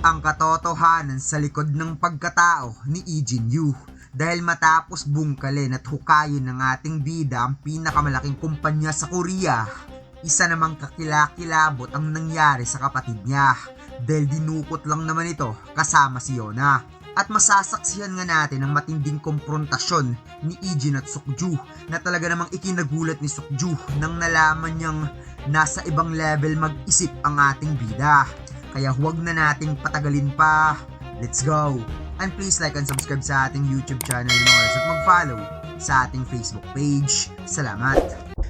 ang katotohanan sa likod ng pagkatao ni Lee Jin-yu. Dahil matapos bungkalin at hukayin ng ating bida ang pinakamalaking kumpanya sa Korea, isa namang kakilakilabot ang nangyari sa kapatid niya dahil dinukot lang naman ito kasama si Yona. At masasaksihan nga natin ang matinding komprontasyon ni Ijin at Sukju na talaga namang ikinagulat ni Sukju nang nalaman niyang nasa ibang level mag-isip ang ating bida. Kaya huwag na nating patagalin pa. Let's go! And please like and subscribe sa ating YouTube channel at mag-follow sa ating Facebook page. Salamat!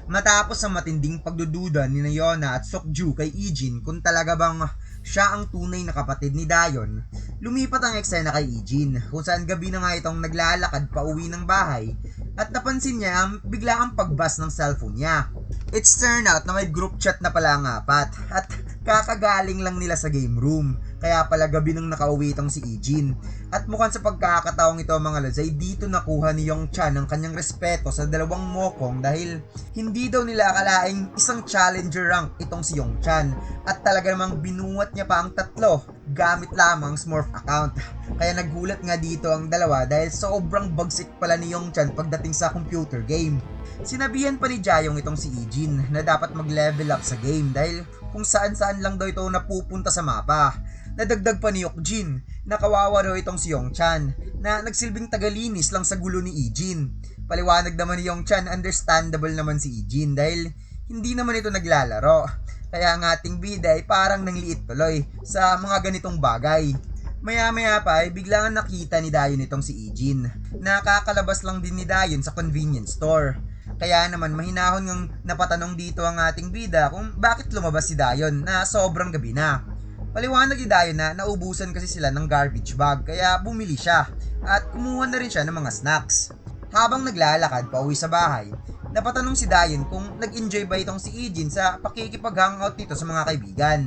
Matapos ang matinding pagdududa ni Yona at Sukju kay Ijin kung talaga bang siya ang tunay na kapatid ni Dayon, lumipat ang eksena kay Ijin kung saan gabi na nga itong naglalakad pa uwi ng bahay at napansin niya ang biglaang pagbas ng cellphone niya. It's turned out na may group chat na pala ang apat at kakagaling lang nila sa game room. Kaya pala gabi nang nakauwi itong si Ijin. At mukhang sa pagkakataong ito mga lods ay dito nakuha ni Yongchan ang kanyang respeto sa dalawang mokong dahil hindi daw nila akalaing isang challenger rank itong si Yongchan. At talaga namang binuwat niya pa ang tatlo gamit lamang Smurf account. Kaya nagulat nga dito ang dalawa dahil sobrang bagsik pala ni Yongchan pagdating sa computer game. Sinabihan pa ni Jayong itong si Ijin na dapat mag-level up sa game dahil kung saan-saan lang daw ito napupunta sa mapa. Nadagdag pa ni Yokjin na kawawa daw itong si Yongchan na nagsilbing tagalinis lang sa gulo ni Ijin. Paliwanag naman ni Yongchan, understandable naman si Ijin dahil hindi naman ito naglalaro. Kaya ang ating bida ay parang nangliit tuloy sa mga ganitong bagay. Maya-maya pa ay biglang nakita ni Dayon itong si Ijin na kakalabas lang din ni Dayon sa convenience store. Kaya naman mahinahon ngang napatanong dito ang ating bida kung bakit lumabas si Dayon na sobrang gabi na. Paliwanag ni Dayon na naubusan kasi sila ng garbage bag kaya bumili siya at kumuha na rin siya ng mga snacks. Habang naglalakad pa uwi sa bahay, napatanong si Dayon kung nag-enjoy ba itong si Ijin sa pakikipag-hangout nito sa mga kaibigan.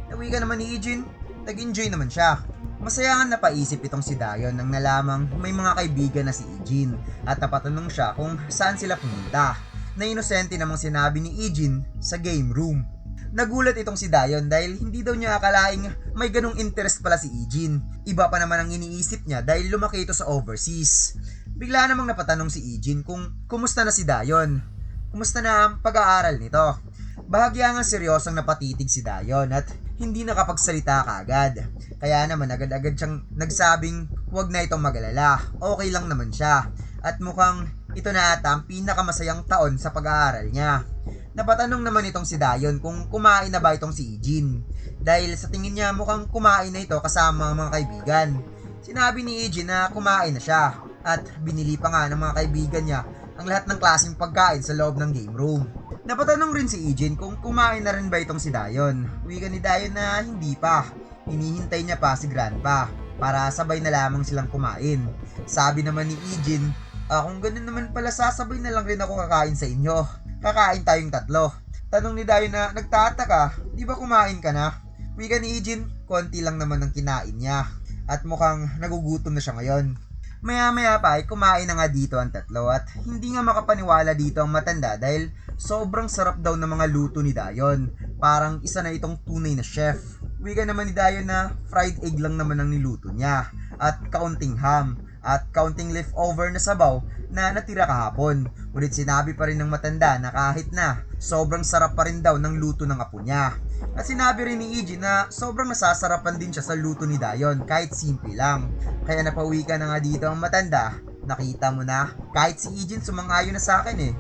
Nawi ka naman ni Ijin, nag-enjoy naman siya. Masaya nga napaisip itong si Dayon nang nalamang may mga kaibigan na si Ijin at napatanong siya kung saan sila pumunta. Na inosente namang sinabi ni Ijin sa game room. Nagulat itong si Dayon dahil hindi daw niya akalaing may ganong interest pala si Ijin. Iba pa naman ang iniisip niya dahil lumaki ito sa overseas. Bigla namang napatanong si Ijin kung kumusta na si Dayon. Kumusta na ang pag-aaral nito? Bahagya nga seryosong napatitig si Dayon at hindi nakapagsalita kaagad. Kaya naman agad-agad siyang nagsabing huwag na itong mag-alala. Okay lang naman siya. At mukhang ito na ata ang pinakamasayang taon sa pag-aaral niya. Napatanong naman itong si Dayon kung kumain na ba itong si Ijin. Dahil sa tingin niya mukhang kumain na ito kasama ang mga kaibigan. Sinabi ni Ijin na kumain na siya at binili pa nga ng mga kaibigan niya ang lahat ng klaseng pagkain sa loob ng game room. Napatanong rin si Ijin kung kumain na rin ba itong si Dayon. Wika ni Dayon na hindi pa. Hinihintay niya pa si Grandpa para sabay na lamang silang kumain. Sabi naman ni Ijin, kung ganun naman pala sasabay na lang rin ako kakain sa inyo. Kakain tayong tatlo. Tanong ni Dayon na nagtataka, di ba kumain ka na? Wika ni Ijin, konti lang naman ang kinain niya. At mukhang nagugutom na siya ngayon. Maya-maya pa ay kumain na nga dito ang tatlo at hindi nga makapaniwala dito ang matanda dahil sobrang sarap daw ng mga luto ni Dayon. Parang isa na itong tunay na chef. Wika naman ni Dayon na fried egg lang naman ang niluto niya at kaunting ham at kaunting leftover na sabaw na natira kahapon. Ngunit sinabi pa rin ng matanda na kahit na sobrang sarap pa rin daw ng luto ng apo niya. At sinabi rin ni Ijin na sobrang nasasarapan din siya sa luto ni Dayon kahit simple lang. Kaya napauwi ka na nga dito ang matanda. Nakita mo na, kahit si Ijin sumang-ayon na sa akin eh.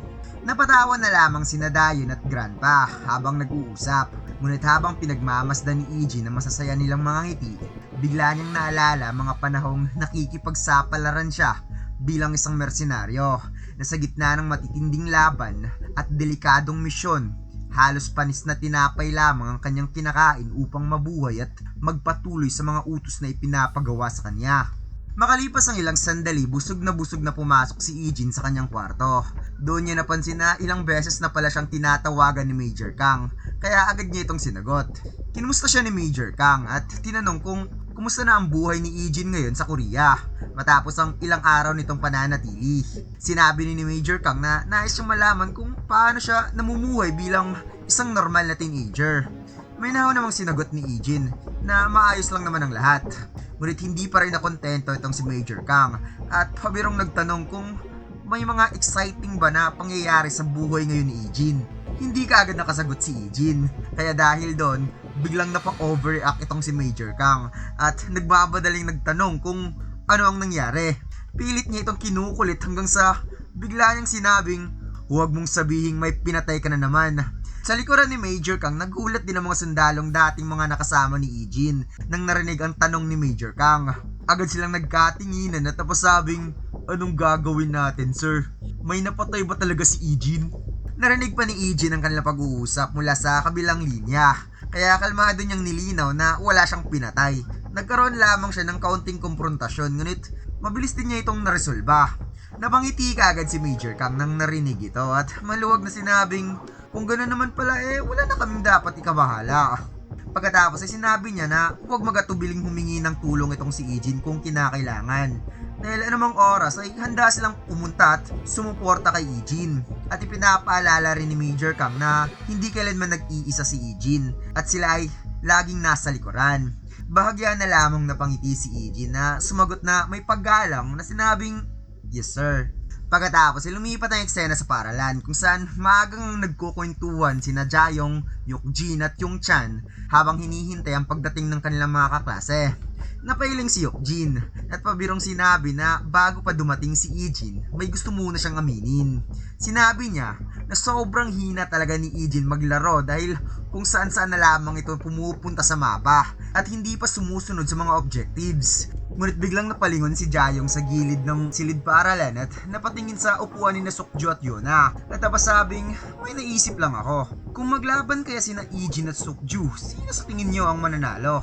Napatawa na lamang sina Dayon at Grandpa habang nag-uusap. Ngunit habang pinagmamasdan ni Ijin ang masasaya nilang mga ngiti, bigla niyang naalala mga panahong nakikipagsapalaran siya bilang isang mersenaryo na sa gitna ng matitinding laban at delikadong misyon, halos panis na tinapay lamang ang kanyang kinakain upang mabuhay at magpatuloy sa mga utos na ipinapagawa sa kanya. Makalipas ang ilang sandali, busog na pumasok si Ijin sa kanyang kwarto. Doon niya napansin na ilang beses na pala siyang tinatawagan ni Major Kang, kaya agad niya itong sinagot. Kinumusta siya ni Major Kang at tinanong kung kumusta na ang buhay ni Ijin ngayon sa Korea matapos ang ilang araw nitong pananatili. Sinabi ni Major Kang na nais siyang malaman kung paano siya namumuhay bilang isang normal na teenager. May naho namang sinagot ni Ijin, na maayos lang naman ang lahat. Ngunit hindi pa rin nakontento itong si Major Kang at pabirong nagtanong kung may mga exciting ba na pangyayari sa buhay ngayon ni Ijin. Hindi kaagad nakasagot si Ijin, kaya dahil doon, biglang napa-overact itong si Major Kang at nagbabadaling nagtanong kung ano ang nangyari. Pilit niya itong kinukulit hanggang sa bigla niyang sinabing, "Huwag mong sabihing may pinatay ka na naman." Sa likuran ni Major Kang, nagulat din ang mga sundalong dating mga nakasama ni Ijin nang narinig ang tanong ni Major Kang. Agad silang nagkatinginan at tapos sabing, "Anong gagawin natin, sir? May napatay ba talaga si Ijin?" Narinig pa ni Ijin ang kanilang pag-uusap mula sa kabilang linya, kaya kalmado niyang nilinaw na wala siyang pinatay. Nagkaroon lamang siya ng kaunting komprontasyon, ngunit mabilis din niya itong naresolba. Napangiti kaagad si Major Kang nang narinig ito at maluwag na sinabing, "Kung gano'n naman pala wala na kaming dapat ikabahala." Pagkatapos ay sinabi niya na huwag magatubiling humingi ng tulong itong si Ijin kung kinakailangan. Dahil anumang oras ay handa silang pumunta at sumuporta kay Ijin. At ipinapaalala rin ni Major Kang na hindi kailanman nag-iisa si Ijin at sila ay laging nasa likuran. Bahagya na lamang napangiti si Ijin na sumagot na may paggalang na sinabing, "Yes sir." Pagkatapos ay lumipat ang eksena sa paaralan kung saan maagang nagkukwentuhan sina Jayong, Yukjin at Yongchan habang hinihintay ang pagdating ng kanilang mga kaklase. Napailing si Yukjin at pabirong sinabi na bago pa dumating si Ijin, may gusto muna siyang aminin. Sinabi niya na sobrang hina talaga ni Ijin maglaro dahil kung saan saan na lamang ito pumupunta sa mapa at hindi pa sumusunod sa mga objectives. Ngunit biglang napalingon si Jayong sa gilid ng silid paaralan at napatingin sa upuan ni Sukju at Yona at tapos sabing, "May naisip lang ako. Kung maglaban kaya sina Ijin at Sukju, sino sa tingin niyo ang mananalo?"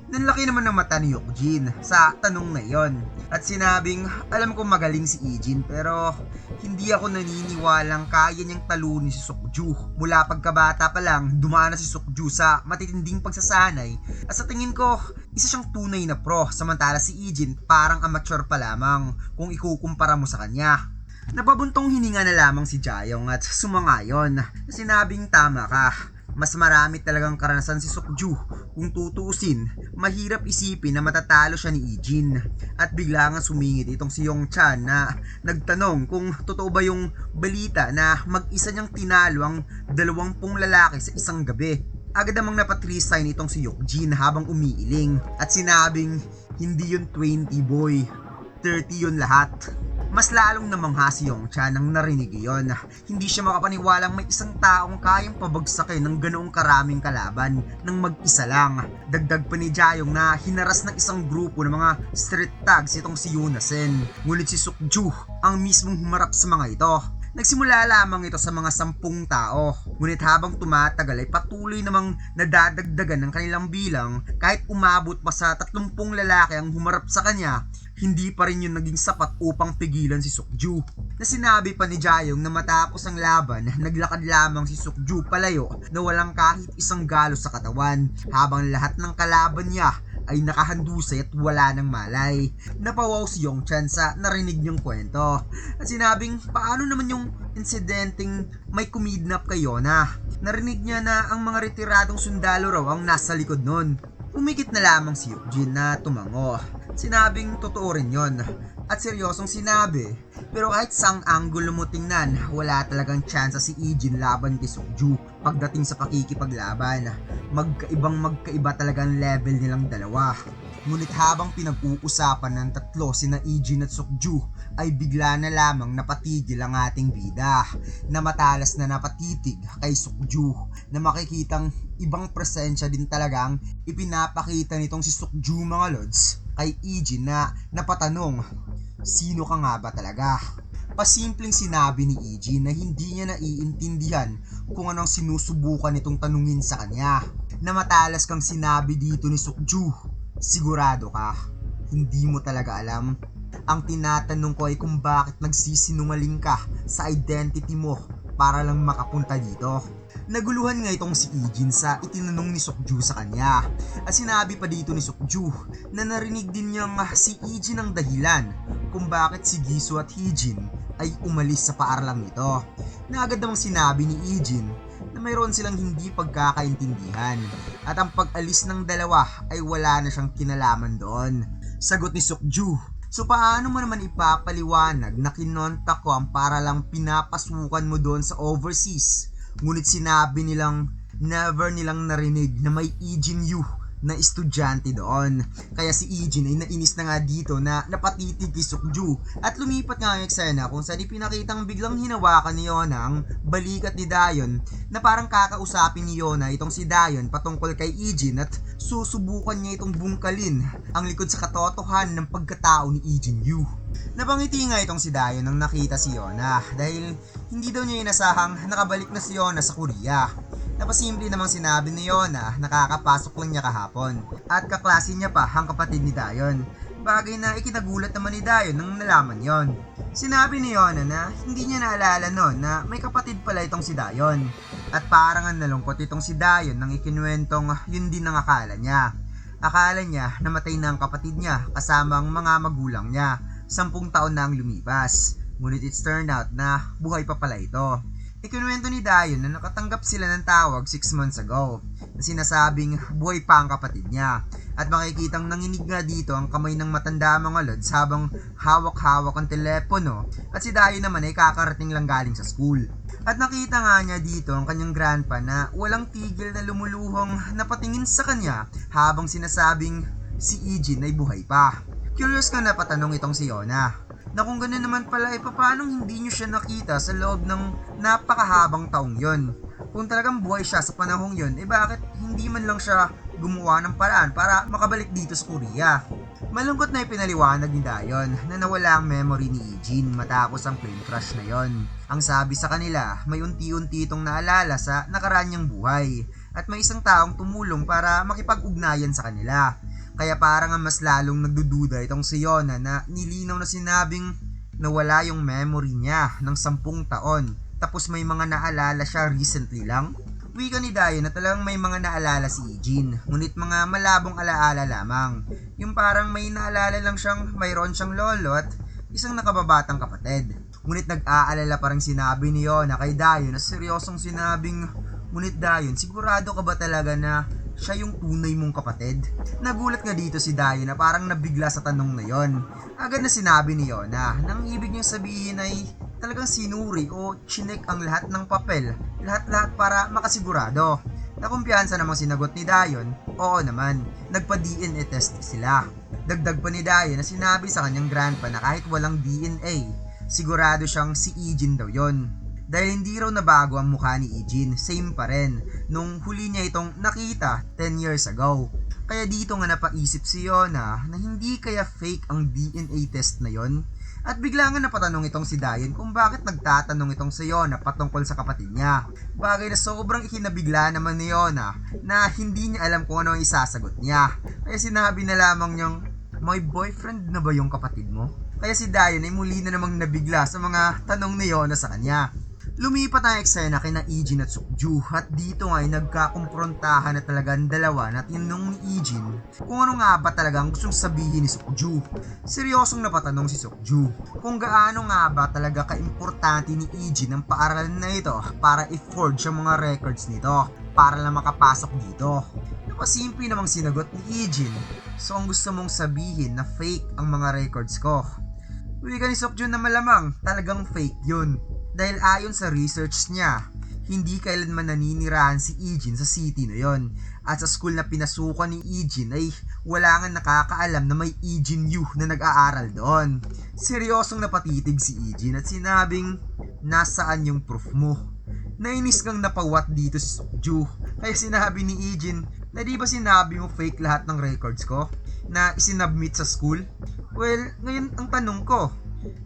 Nanlaki naman ng mata ni Yukjin sa tanong na iyon at sinabing, "Alam kong magaling si Ijin pero hindi ako naniniwalang kaya niyang talunin si Sukju. Mula pagkabata pa lang, dumaan na si Sukju sa matitinding pagsasanay at sa tingin ko, isa siyang tunay na pro samantala si Ijin parang amateur pa lamang kung ikukumpara mo sa kanya." Napabuntong hininga na lamang si Jayong at sumangayon na sinabing, "Tama ka. Mas marami talagang karanasan si Sukju. Kung tutuusin, mahirap isipin na matatalo siya ni Ijin." At bigla nga sumingit itong si Yongchan na nagtanong kung totoo ba yung balita na mag-isa niyang tinalo ang 20 lalaki sa isang gabi. Agad namang napatrisay nitong si Yukjin habang umiiling at sinabing, "Hindi yun 20 boy, 30 yun lahat." Mas lalong namangha si Yongchan nang narinig iyon. Hindi siya makapaniwalang may isang taong kayang pabagsakin ng ganoong karaming kalaban nang mag-isa lang. Dagdag pa ni Jayong na hinaras ng isang grupo ng mga street thugs itong si Yunasen. Ngunit si Sukju ang mismong humarap sa mga ito. Nagsimula lamang ito sa mga 10 tao, ngunit habang tumatagal ay patuloy namang nadadagdagan ng kanilang bilang kahit umabot pa sa 30 lalaki ang humarap sa kanya. Hindi pa rin yun naging sapat upang pigilan si Sukju. Na sinabi pa ni Jayong na matapos ang laban, naglakad lamang si Sukju palayo na walang kahit isang galos sa katawan habang lahat ng kalaban niya ay nakahandusay at wala ng malay. Napawaw si Yongchan sa narinig niyang kwento at sinabing, "Paano naman yung insidenteng may kumidnap kay Yona?" Narinig niya na ang mga retiradong sundalo raw ang nasa likod nun. Umikit na lamang si Yukjin na tumango. Sinabing totoo rin yon at seryosong sinabi, pero kahit saang anggulo mo tingnan, wala talagang tsansa si Ijin laban kay Sukju pagdating sa pakikipaglaban. Magkaiba talaga ang level nilang dalawa. Ngunit habang pinag-uusapan ng tatlo sina Ijin at Sukju ay bigla na lamang napatigil ang ating bida na matalas na napatitig kay Sukju na makikitang ibang presensya din talagang ipinapakita nitong si Sukju mga lods kay Ijin na napatanong, "Sino ka nga ba talaga?" Pasimpleng sinabi ni Ijin na hindi niya naiintindihan kung anong sinusubukan nitong tanungin sa kanya. Na matalas kang sinabi dito ni Sukju, "Sigurado ka? Hindi mo talaga alam? Ang tinatanong ko ay kung bakit nagsisinungaling ka sa identity mo para lang makapunta dito." Naguluhan nga itong si Ijin sa itinanong ni Sukju sa kanya at sinabi pa dito ni Sukju na narinig din niyang si Ijin ang dahilan kung bakit si Gisu at Hijin ay umalis sa paaralang ito. Na agad namang sinabi ni Ijin na mayroon silang hindi pagkakaintindihan at ang pag-alis ng dalawa ay wala na siyang kinalaman doon. Sagot ni Sukju, so paano mo naman ipapaliwanag na kinontak ko ang para lang pinapasukan mo doon sa overseas? Ngunit sinabi nilang never nilang narinig na may Ijin Yu na estudyante doon. Kaya si Ijin ay nainis na nga dito na napatitig kay Sukju at lumipat nga ang eksena kung saan ipinakitang biglang hinawakan ni Yona ang balikat ni Dayon na parang kakausapin ni Yona itong si Dayon patungkol kay Ijin at susubukan niya itong bungkalin ang likod sa katotohanan ng pagkatao ni Ijin Yu. Napangiti nga itong si Dayon nang nakita si Yona dahil hindi daw niya inasahang nakabalik na si Yona sa Korea. Napasimple namang sinabi ni Yona na nakakapasok lang niya kahapon at kaklase niya pa ang kapatid ni Dayon. Bagay na ikinagulat naman ni Dayon nang nalaman yon. Sinabi ni Yona na hindi niya naalala noon na may kapatid pala itong si Dayon. At parang ang nalungkot itong si Dayon nang ikinuwentong yun din ang akala niya. Akala niya namatay na ang kapatid niya kasama ang mga magulang niya. 10 taon na ang lumipas. Ngunit it's turned out na buhay pa pala ito. Ikinuwento ni Dayon na nakatanggap sila ng tawag 6 months ago na sinasabing buhay pa ang kapatid niya at makikitang nanginig nga dito ang kamay ng matanda mga lods habang hawak-hawak ang telepono at si Dayon naman ay kakarating lang galing sa school. At nakita nga niya dito ang kanyang grandpa na walang tigil na lumuluhong napatingin sa kanya habang sinasabing si Ijin ay buhay pa. Curious ka na patanong itong si Yona na kung gano'n naman pala ay paano hindi nyo siya nakita sa loob ng napakahabang taong yon. Kung talagang buhay siya sa panahong yon, bakit hindi man lang siya gumawa ng paraan para makabalik dito sa Korea? Malungkot na ipinaliwanag ni Dayon na nawala ang memory ni Ijin matapos ang plane crash na yon. Ang sabi sa kanila, may unti-unti itong naalala sa nakaraan niyang buhay at may isang taong tumulong para makipag-ugnayan sa kanila. Kaya parang mas lalong nagdududa itong si Yona na nilinaw na sinabing nawala yung memory niya ng 10 taon tapos may mga naalala siya recently lang. Wika ni Dayon na talagang may mga naalala si Ijin, ngunit mga malabong alaala lamang. Yung parang may naalala lang siyang mayroon siyang lolo at isang nakababatang kapatid. Ngunit nag-aalala parang sinabi ni Yona kay Dayon na seryosong sinabing, ngunit Dayon, sigurado ka ba talaga na siya yung tunay mong kapatid? Nagulat nga dito si Dayon na parang nabigla sa tanong na yon. Agad na sinabi ni Yona nang ibig niyang sabihin ay talagang sinuri o chinek ang lahat ng papel, lahat-lahat para makasigurado. Nakumpiyansa namang sinagot ni Dayon, oo naman, nagpa-DNA test sila. Dagdag pa ni Dayon na sinabi sa kanyang grandpa na kahit walang DNA, sigurado siyang si Ijin daw yon. Dahil hindi raw nabago ang mukha ni Ijin, same pa rin nung huli niya itong nakita 10 years ago. Kaya dito nga napaisip si Yona na hindi kaya fake ang DNA test na yon. At bigla nga napatanong itong si Dayon kung bakit nagtatanong itong si Yona patungkol sa kapatid niya. Bagay na sobrang ikinabigla naman ni Yona na hindi niya alam kung ano ang isasagot niya. Kaya sinabi na lamang niyang, may boyfriend na ba yung kapatid mo? Kaya si Dayon ay muli na namang nabigla sa mga tanong ni Yona sa kanya. Lumipat ang eksena kina Ijin at Sukju at dito nga ay nagkakumprontahan na talaga ang dalawa na tinanong ni Ijin kung ano nga ba talaga ang gustong sabihin ni Sukju. Seryosong napatanong si Sukju kung gaano nga ba talaga kaimportante ni Ijin ang paaralan na ito para i-forge ang mga records nito para lang makapasok dito. Napasimple namang sinagot ni Ijin, so ang gusto mong sabihin na fake ang mga records ko? Wika ni Sukju na malamang talagang fake yun. Dahil ayon sa research niya, hindi kailanman naninirahan si Ijin sa city na yon. At sa school na pinasukan ni Ijin ay wala nga nakakaalam na may Ijin Yu na nag-aaral doon. Seryosong napatitig si Ijin at sinabing, nasaan yung proof mo? Nainis kang napawat dito si Sukju. Kaya sinabi ni Ijin, na di ba sinabi mo fake lahat ng records ko na isinubmit sa school? Well, ngayon ang tanong ko,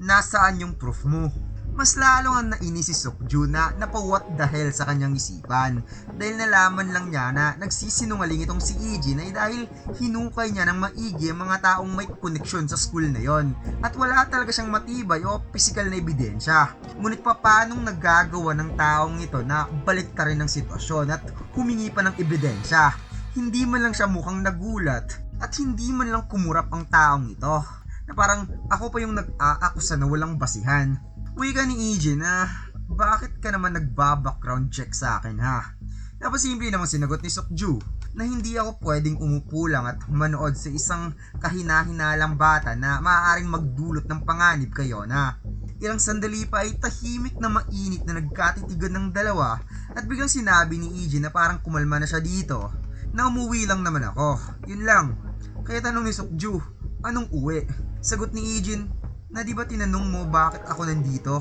nasaan yung proof mo? Mas lalo nga nainis si Sukju na napawat the hell sa kanyang isipan dahil nalaman lang niya na nagsisinungaling itong si Ijin ay dahil hinukay niya ng maigi ang mga taong may koneksyon sa school na yon at wala talaga siyang matibay o pisikal na ebidensya. Ngunit paanong nagagawa ng taong ito na baliktarin ng sitwasyon at humingi pa ng ebidensya? Hindi man lang siya mukhang nagulat at hindi man lang kumurap ang taong ito na parang ako pa yung nag-aakusa na walang basihan. Wika ni Ijin na, bakit ka naman nagba-background check sa akin ha? Napasimple namang sinagot ni Sukju, na hindi ako pwedeng umupo lang at manood sa isang kahina-hinalang bata na maaaring magdulot ng panganib kay Yona. Ilang sandali pa ay tahimik na mainit na nagkatitigan ng dalawa at biglang sinabi ni Ijin na parang kumalma na siya dito. Na umuwi lang naman ako, yun lang. Kaya tanong ni Sukju, anong uwi? Sagot ni Ijin, na di ba tinanong mo bakit ako nandito?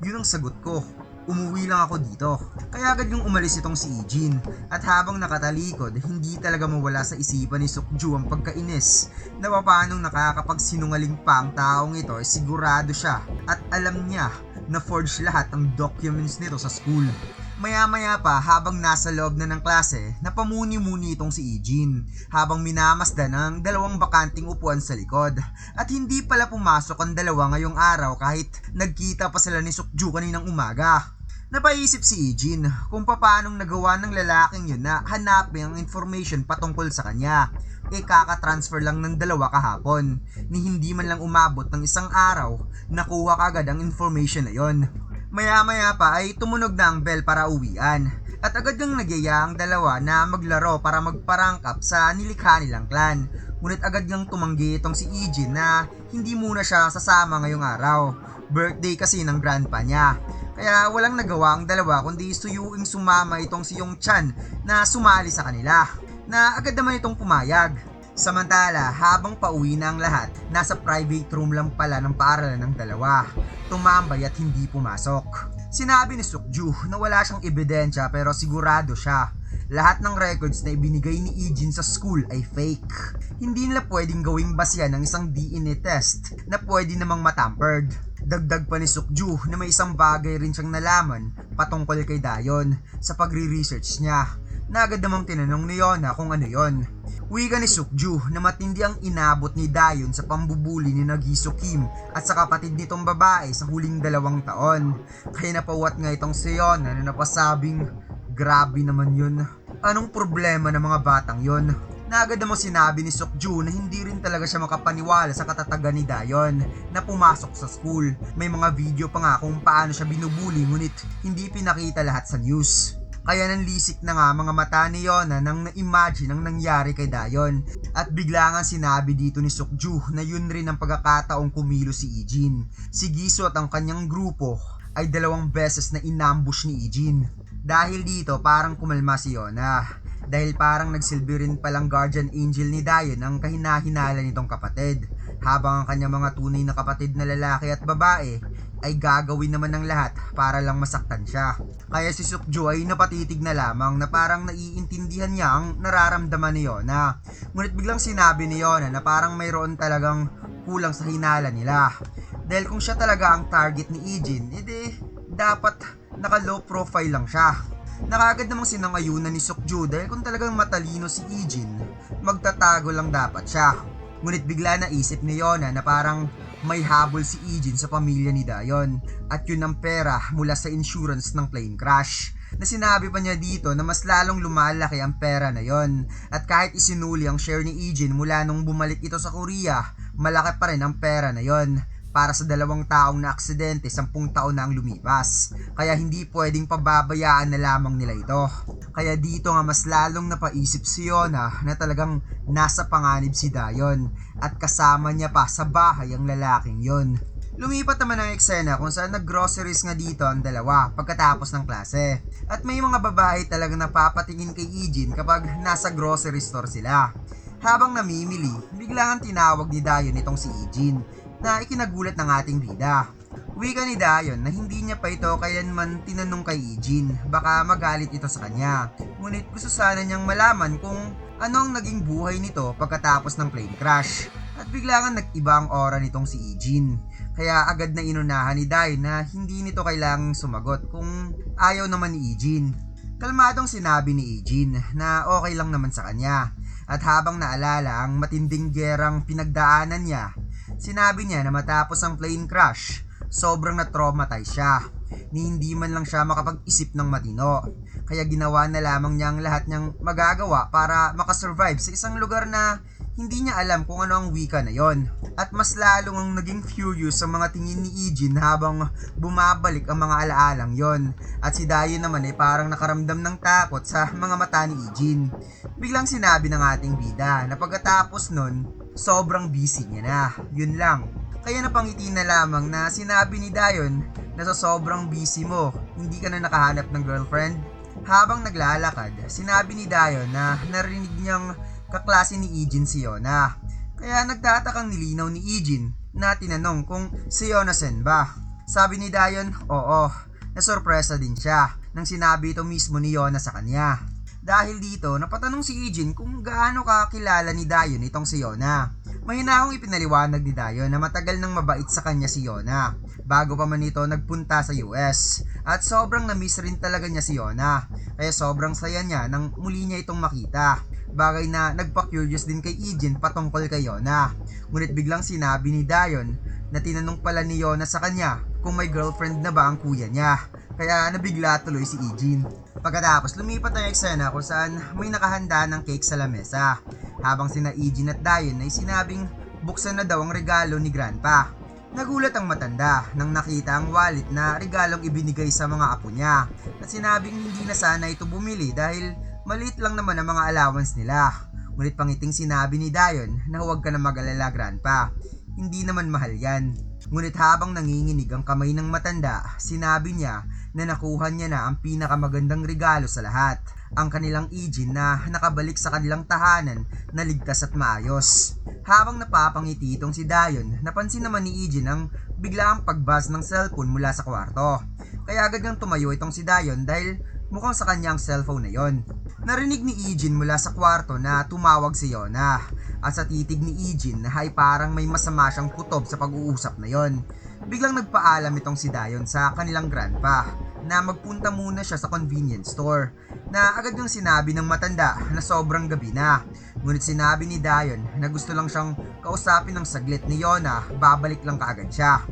Yun ang sagot ko. Umuwi lang ako dito. Kaya agad yung umalis itong si Ijin. At habang nakatalikod, hindi talaga mawala sa isipan ni Sukju ang pagkainis na paanong nakakapagsinungaling pa ang taong ito ay sigurado siya at alam niya na forge lahat ang documents nito sa school. Maya-maya pa habang nasa loob na ng klase, napamuni-muni itong si Ijin habang minamasdan ang dalawang bakanting upuan sa likod. At hindi pala pumasok ang dalawa ngayong araw kahit nagkita pa sila ni Sukju kaninang umaga. Napaisip si Ijin kung paanong nagawa ng lalaking yun na hanapin ang information patungkol sa kanya. Kaka-transfer lang ng dalawa kahapon, ni hindi man lang umabot ng isang araw, nakuha kagad ang information na yon. Maya-maya pa ay tumunog na ang bell para uwian at agad nang nagyaya ang dalawa na maglaro para magparangkap sa nilikha nilang clan. Ngunit agad ngang tumanggi itong si Ijin na hindi muna siya sasama ngayong araw. Birthday kasi ng grandpa niya. Kaya walang nagawa ang dalawa kundi suyuing sumama itong si Yongchan na sumali sa kanila. Na agad naman itong pumayag. Samantala, habang pauwi na ang lahat, nasa private room lang pala ng paaralan ng dalawa. Tumambay at hindi pumasok. Sinabi ni Sukju na wala siyang ebidensya pero sigurado siya. Lahat ng records na ibinigay ni Ijin sa school ay fake. Hindi nila pwedeng gawing basyan ng isang DNA test na pwede namang matampered. Dagdag pa ni Sukju na may isang bagay rin siyang nalaman patungkol kay Dayon sa pagre-research niya. Na agad namang tinanong ni Yona kung ano yon. Wika ni Sukju na matindi ang inabot ni Dayon sa pambubuli ni Nagiso Kim at sa kapatid nitong babae sa huling 2 taon. Kaya napawat nga itong si Yona na napasabing, grabe naman yun. Anong problema ng mga batang yon? Na agad namang sinabi ni Sukju na hindi rin talaga siya makapaniwala sa katatagan ni Dayon na pumasok sa school. May mga video pa nga kung paano siya binubuli ngunit hindi pinakita lahat sa news. Kaya nanlisik na nga mga mata ni Yona nang na-imagine ang nangyari kay Dayon. At bigla nga sinabi dito ni Sukju na yun rin ang pagkakataong kumilo si Ijin. Si Giso at ang kanyang grupo ay 2 beses na inambush ni Ijin. Dahil dito parang kumalma si Yona. Dahil parang nagsilbi rin palang guardian angel ni Dayon ang kahinahinala nitong kapatid. Habang ang kanyang mga tunay na kapatid na lalaki at babae ay gagawin naman ng lahat para lang masaktan siya. Kaya si Sukju ay napatitig na lamang na parang naiintindihan niya ang nararamdaman ni Yona. Ngunit biglang sinabi ni Yona na parang mayroon talagang kulang sa hinala nila. Dahil kung siya talaga ang target ni Ijin, edi dapat naka low profile lang siya. Nakagad namang sinangayunan ni Sukju dahil kung talagang matalino si Ijin, magtatago lang dapat siya. Ngunit bigla naisip ni Yona na parang may habol si Ijin sa pamilya ni Dayon at yun ang pera mula sa insurance ng plane crash. Na sinabi pa niya dito na mas lalong lumalaki ang pera na yon at kahit isinuli ang share ni Ijin mula nung bumalik ito sa Korea, malaki pa rin ang pera na yon para sa 2 taong na aksidente 10 taon na ang lumipas. Kaya hindi pwedeng pababayaan na lamang nila ito. Kaya dito nga mas lalong napaisip si Yona na talagang nasa panganib si Dayon at kasama niya pa sa bahay ang lalaking yon. Lumipat naman ang eksena kung saan nag-groceries nga dito ang dalawa pagkatapos ng klase. At may mga babae talagang napapatingin kay Ijin kapag nasa grocery store sila. Habang namimili, biglang tinawag ni Dayon itong si Ijin na ikinagulat ng ating bida. Wika ni Dayon na hindi niya pa ito kailanman tinanong kay Ijin, baka magalit ito sa kanya. Ngunit gusto sana niyang malaman kung ano ang naging buhay nito pagkatapos ng plane crash. At bigla nga nag-iba ang aura nitong si Ijin. Kaya agad na inunahan ni Dayon na hindi nito kailangang sumagot kung ayaw naman ni Ijin. Kalmadong sinabi ni Ijin na okay lang naman sa kanya. At habang naalala ang matinding gerang pinagdaanan niya, sinabi niya na matapos ang plane crash, sobrang na-traumatize siya. Ni hindi man lang siya makapag-isip ng matino. Kaya ginawa na lamang niya ang lahat niyang magagawa para makasurvive sa isang lugar na hindi niya alam kung ano ang wika na yon. At mas lalong ang naging furious sa mga tingin ni Ijin habang bumabalik ang mga alaalang yon. At si Dayon naman ay parang nakaramdam ng takot sa mga mata ni Ijin. Biglang sinabi ng ating bida na pagkatapos nun, sobrang busy niya na. Yun lang. Kaya napangiti na lamang na sinabi ni Dayon na sa sobrang busy mo, hindi ka na nakahanap ng girlfriend. Habang naglalakad, sinabi ni Dayon na narinig niyang kaklase ni Ijin si Yona. Kaya nagtatakang nilinaw ni Ijin na tinanong kung si Yona-sen ba. Sabi ni Dayon, oo, nasorpresa din siya nang sinabi ito mismo ni Yona sa kanya. Dahil dito, napatanong si Ijin kung gaano kakilala ni Dayon itong si Yona. Mahinahong ipinaliwanag ni Dayon na matagal nang mabait sa kanya si Yona bago pa man ito nagpunta sa US. At sobrang na-miss rin talaga niya si Yona. Kaya sobrang saya niya nang muli niya itong makita. Bagay na nagpa-curious din kay Ijin patungkol kay Yona. Ngunit biglang sinabi ni Dayon na tinanong pala ni Yona sa kanya kung may girlfriend na ba ang kuya niya. Kaya nabigla tuloy si Ijin. Pagkatapos lumipat ang eksena kung saan may nakahanda ng cake sa lamesa. Habang sina Ijin at Dayon ay sinabing buksan na daw ang regalo ni Grandpa. Nagulat ang matanda nang nakita ang wallet na regalong ibinigay sa mga apo niya at sinabing hindi na sana ito bumili dahil maliit lang naman ang mga allowance nila. Ngunit pangiting sinabi ni Dayon na huwag ka na mag-alala Grandpa, hindi naman mahal yan. Ngunit habang nanginginig ang kamay ng matanda, sinabi niya na nakuha niya na ang pinakamagandang regalo sa lahat, ang kanilang Ijin na nakabalik sa kanilang tahanan na ligtas at maayos. Habang napapangiti itong si Dayon, napansin naman ni Ijin ang biglaang pagbuzz ng cellphone mula sa kwarto. Kaya agad nang tumayo itong si Dayon dahil mukhang sa kanya ang cellphone na yon. Narinig ni Ijin mula sa kwarto na tumawag si Yona. At sa titig ni Ijin ay parang may masama siyang kutob sa pag-uusap na yon. Biglang nagpaalam itong si Dayon sa kanilang grandpa na magpunta muna siya sa convenience store na agad yung sinabi ng matanda na sobrang gabi na. Ngunit sinabi ni Dayon na gusto lang siyang kausapin ng saglit ni Yona, babalik lang kaagad siya.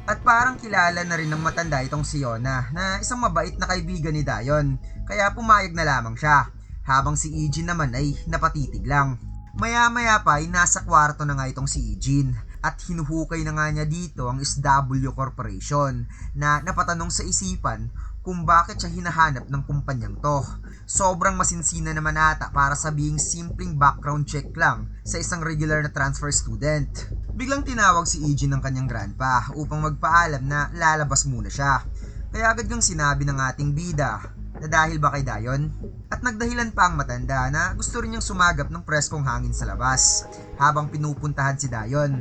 At parang kilala na rin ng matanda itong si Yona na isang mabait na kaibigan ni Dayon, kaya pumayag na lamang siya, habang si Ijin naman ay napatitig lang. Maya-maya pa ay nasa kwarto na nga itong si Ijin at hinuhukay na nga niya dito ang SW Corporation na napatanong sa isipan kung bakit siya hinahanap ng kumpanyang to. Sobrang masinsina naman ata para sabihing simpleng background check lang sa isang regular na transfer student. Biglang tinawag si Ijin ng kanyang grandpa upang magpaalam na lalabas muna siya. Kaya agad yung sinabi ng ating bida na dahil ba kay Dayon? At nagdahilan pa ang matanda na gusto rin niyang sumagap ng preskong hangin sa labas habang pinupuntahan si Dayon.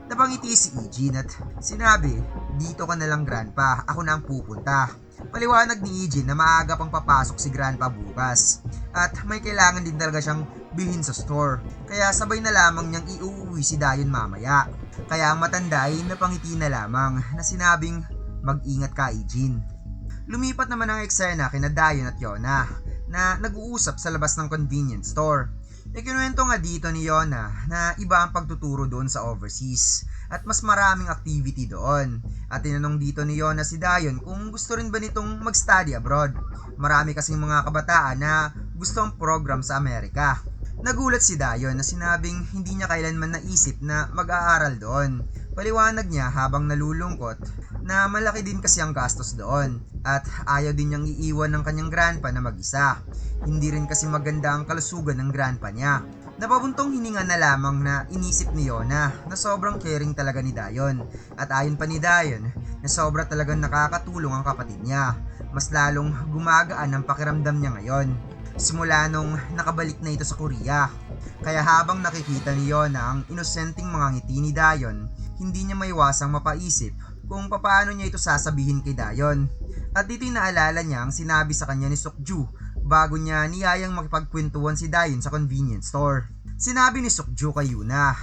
Napangiti si Ijin at sinabi, dito ka na lang grandpa, ako na ang pupunta. Paliwanag ni Ijin na maaga pang papasok si grandpa bukas at may kailangan din talaga siyang bilhin sa store. Kaya sabay na lamang niyang iuuwi si Dayon mamaya. Kaya ang matanda ay napangiti na lamang na sinabing mag-ingat ka Ijin. Lumipat naman ang eksena kina Dayon at Yona na nag-uusap sa labas ng convenience store. Ikinuwento nga dito ni Yona na iba ang pagtuturo doon sa overseas at mas maraming activity doon. At tinanong dito ni Yona si Dayon kung gusto rin ba nitong mag-study abroad. Marami kasing mga kabataan na gusto ang program sa Amerika. Nagulat si Dayon na sinabing hindi niya kailanman naisip na mag-aaral doon. Paliwanag niya habang nalulungkot na malaki din kasi ang gastos doon at ayaw din niyang iiwan ng kanyang grandpa na mag-isa. Hindi rin kasi maganda ang kalusugan ng grandpa niya. Napabuntong hininga na lamang na inisip ni Yona na sobrang caring talaga ni Dayon. At ayon pa ni Dayon na sobra talagang nakakatulong ang kapatid niya. Mas lalong gumagaan ang pakiramdam niya ngayon simula nung nakabalik na ito sa Korea. Kaya habang nakikita ni Yona ang inosenteng mga ngiti ni Dayon, hindi niya maiwasang mapaisip kung paano niya ito sasabihin kay Dayon. At dito'y naalala niya ang sinabi sa kanya ni Sukju bago niya niyayang makipagkwentuhan si Dayon sa convenience store. Sinabi ni Sukju kay Yuna,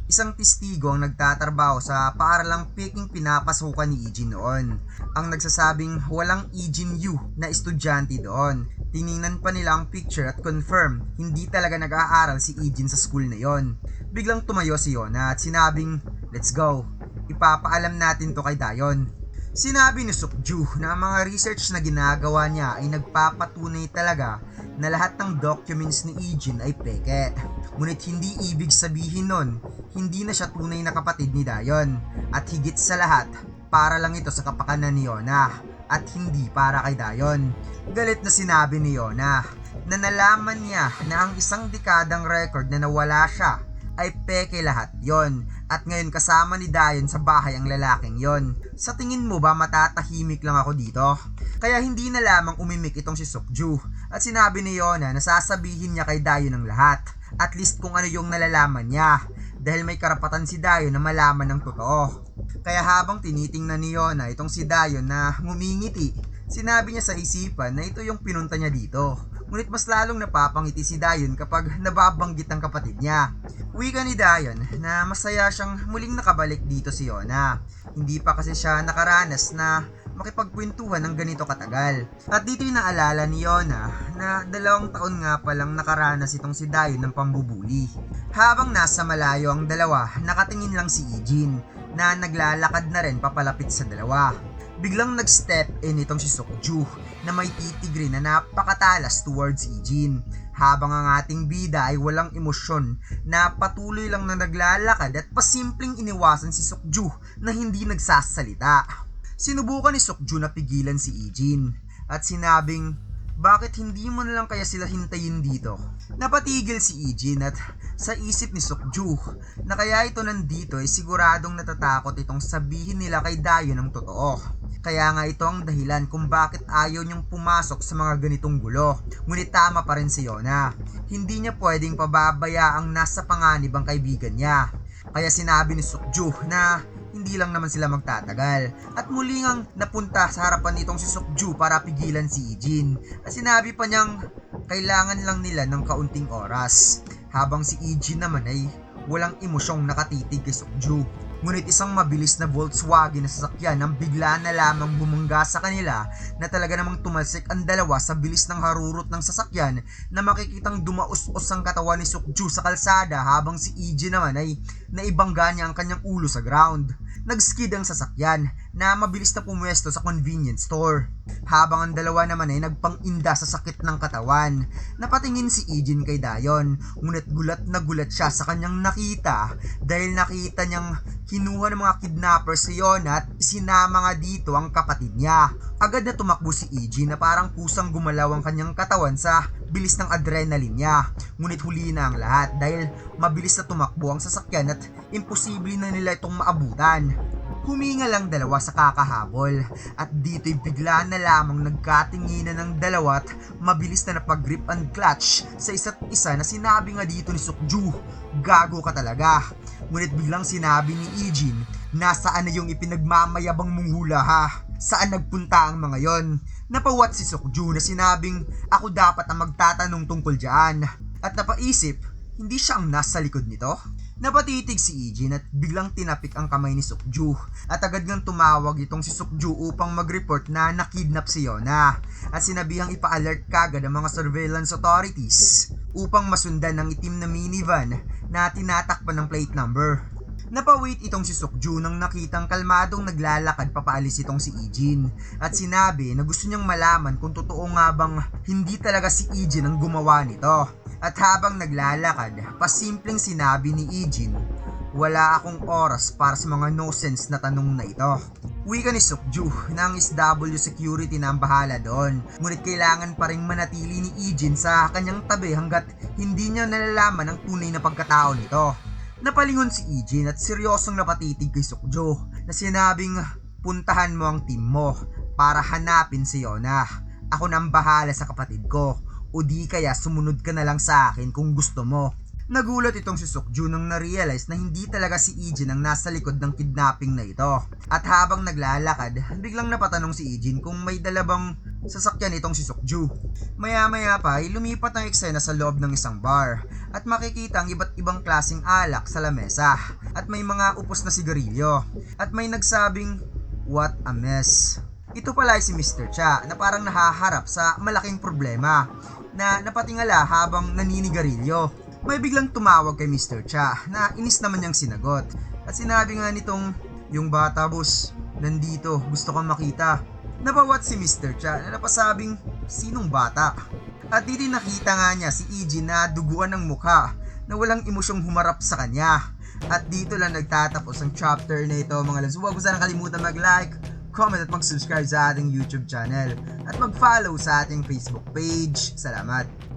isang testigo ang nagtatrabaho sa paaralang Peking pinapasukan ni Ijin noon. Ang nagsasabing walang Ijin Yu na estudyante doon. Tiningnan pa nila ang picture at confirm hindi talaga nag-aaral si Ijin sa school na yon. Biglang tumayo si Yona at sinabing, let's go, ipapaalam natin to kay Dayon. Sinabi ni Sukju na ang mga research na ginagawa niya ay nagpapatunay talaga na lahat ng documents ni Ijin ay peke. Ngunit hindi ibig sabihin nun, hindi na siya tunay na kapatid ni Dayon. At higit sa lahat, para lang ito sa kapakanan ni Yona at hindi para kay Dayon. Galit na sinabi ni Yona na nalaman niya na ang isang dekadang record na nawala siya ay peke lahat yon, at ngayon kasama ni Dayon sa bahay ang lalaking yon. Sa tingin mo ba matatahimik lang ako dito? Kaya hindi na lamang umimik itong si Sukju at sinabi ni Yona na sasabihin niya kay Dayon ang lahat, at least kung ano yung nalalaman niya, dahil may karapatan si Dayon na malaman ng totoo. Kaya habang tinitingnan ni Yona itong si Dayon na ngumingiti, sinabi niya sa isipan na ito yung pinunta niya dito. Ngunit mas lalong napapangiti si Dayon kapag nababanggit ang kapatid niya. Wika ni Dayon na masaya siyang muling nakabalik dito si Yona. Hindi pa kasi siya nakaranas na makipagkwentuhan ng ganito katagal. At dito'y naalala ni Yona na 2 taon nga palang nakaranas itong si Dayon ng pambubuli. Habang nasa malayo ang dalawa, nakatingin lang si Ijin na naglalakad na rin papalapit sa dalawa. Biglang nag-step in itong si Sukju na may titig rin na napakatalas towards Ijin. Habang ang ating bida ay walang emosyon na patuloy lang na naglalakad at pasimpleng iniwasan si Sukju na hindi nagsasalita. Sinubukan ni Sukju na pigilan si Ijin at sinabing, bakit hindi mo na lang kaya sila hintayin dito? Napatigil si Ijin at sa isip ni Sukju na kaya ito nandito ay siguradong natatakot itong sabihin nila kay Dayon ang totoo. Kaya nga ito ang dahilan kung bakit ayaw niyang pumasok sa mga ganitong gulo. Ngunit tama pa rin si Yona. Hindi niya pwedeng pababaya ang nasa panganib ang kaibigan niya. Kaya sinabi ni Sukju na hindi lang naman sila magtatagal. At muli ngang napunta sa harapan nitong si Sukju para pigilan si Ijin. At sinabi pa niyang kailangan lang nila ng kaunting oras. Habang si Ijin naman ay walang emosyong nakatitig kay Sukju. Ngunit isang mabilis na Volkswagen na sasakyan ang bigla na lamang bumangga sa kanila na talaga namang tumalsik ang dalawa sa bilis ng harurot ng sasakyan na makikitang dumaos-os ang katawan ni Sukju sa kalsada habang si Iji naman ay naibangga niya ang kanyang ulo sa ground. Nag-skid ang sasakyan na mabilis na pumwesto sa convenience store. Habang ang dalawa naman ay nagpang-inda sa sakit ng katawan. Napatingin si Ijin kay Dayon, ngunit gulat na gulat siya sa kanyang nakita dahil nakita niyang kinuha ng mga kidnapper si Yona at isinama nga dito ang kapatid niya. Agad na tumakbo si Ijin na parang kusang gumalaw ang kanyang katawan sa bilis ng adrenaline niya. Ngunit huli na ang lahat dahil mabilis na tumakbo ang sasakyan at imposible na nila itong maabutan. Huminga lang dalawa sa kakahabol at dito'y bigla na lamang nagkatinginan ng dalawa at mabilis na napag-grip and clutch sa isa't isa na sinabi nga dito ni Sukju, gago ka talaga. Ngunit biglang sinabi ni Ijin, nasaan na yung ipinagmamayabang mong hula ha? Saan nagpunta ang mga yon? Napawat si Sukju na sinabing ako dapat ang magtatanong tungkol dyan. At napaisip, hindi siya ang nasa likod nito? Napatitig si Ijin at biglang tinapik ang kamay ni Sukju at agad ngang tumawag itong si Sukju upang mag-report na nakidnap si Yona at sinabihang ipa-alert kagad ang mga surveillance authorities upang masundan ang itim na minivan na tinatakpan ng plate number. Napawait itong si Sukju nang nakitang kalmadong naglalakad papaalis itong si Ijin at sinabi na gusto niyang malaman kung totoo nga bang hindi talaga si Ijin ang gumawa nito. At habang naglalakad, pasimpleng sinabi ni Ijin, wala akong oras para sa mga no-sense na tanong na ito. Wika ni Sukju na ang SW security na ang bahala doon, ngunit kailangan pa ring manatili ni Ijin sa kanyang tabi hanggat hindi niya nalalaman ang tunay na pagkatao nito. Napalingon si Ijin at seryosong napatitig kay Sukju na sinabing, puntahan mo ang team mo para hanapin si Yona. Ako na ang bahala sa kapatid ko. O di kaya sumunod ka na lang sa akin kung gusto mo. Nagulat itong si Sukju nang na-realize na hindi talaga si Ijin ang nasa likod ng kidnapping na ito. At habang naglalakad, biglang napatanong si Ijin kung may dalabang sasakyan itong si Sukju. Maya-maya pa ay lumipat ang eksena sa loob ng isang bar at makikita ang iba't ibang klaseng alak sa lamesa at may mga upos na sigarilyo at may nagsabing, what a mess. Ito pala ay si Mr. Cha na parang nahaharap sa malaking problema na napatingala habang naninigarilyo. May biglang tumawag kay Mr. Cha na inis naman niyang sinagot at sinabi nga nitong, yung bata boss, Nandito, gusto kong makita. Napawat si Mr. Cha na napasabing, sinong bata? At dito nakita nga niya si Ijin na duguan ng mukha na walang emosyong humarap sa kanya. At dito lang nagtatapos ang chapter na ito mga loves. Huwag mo sana kalimutan mag-like, comment at mag-subscribe sa ating YouTube channel. At mag-follow sa ating Facebook page. Salamat!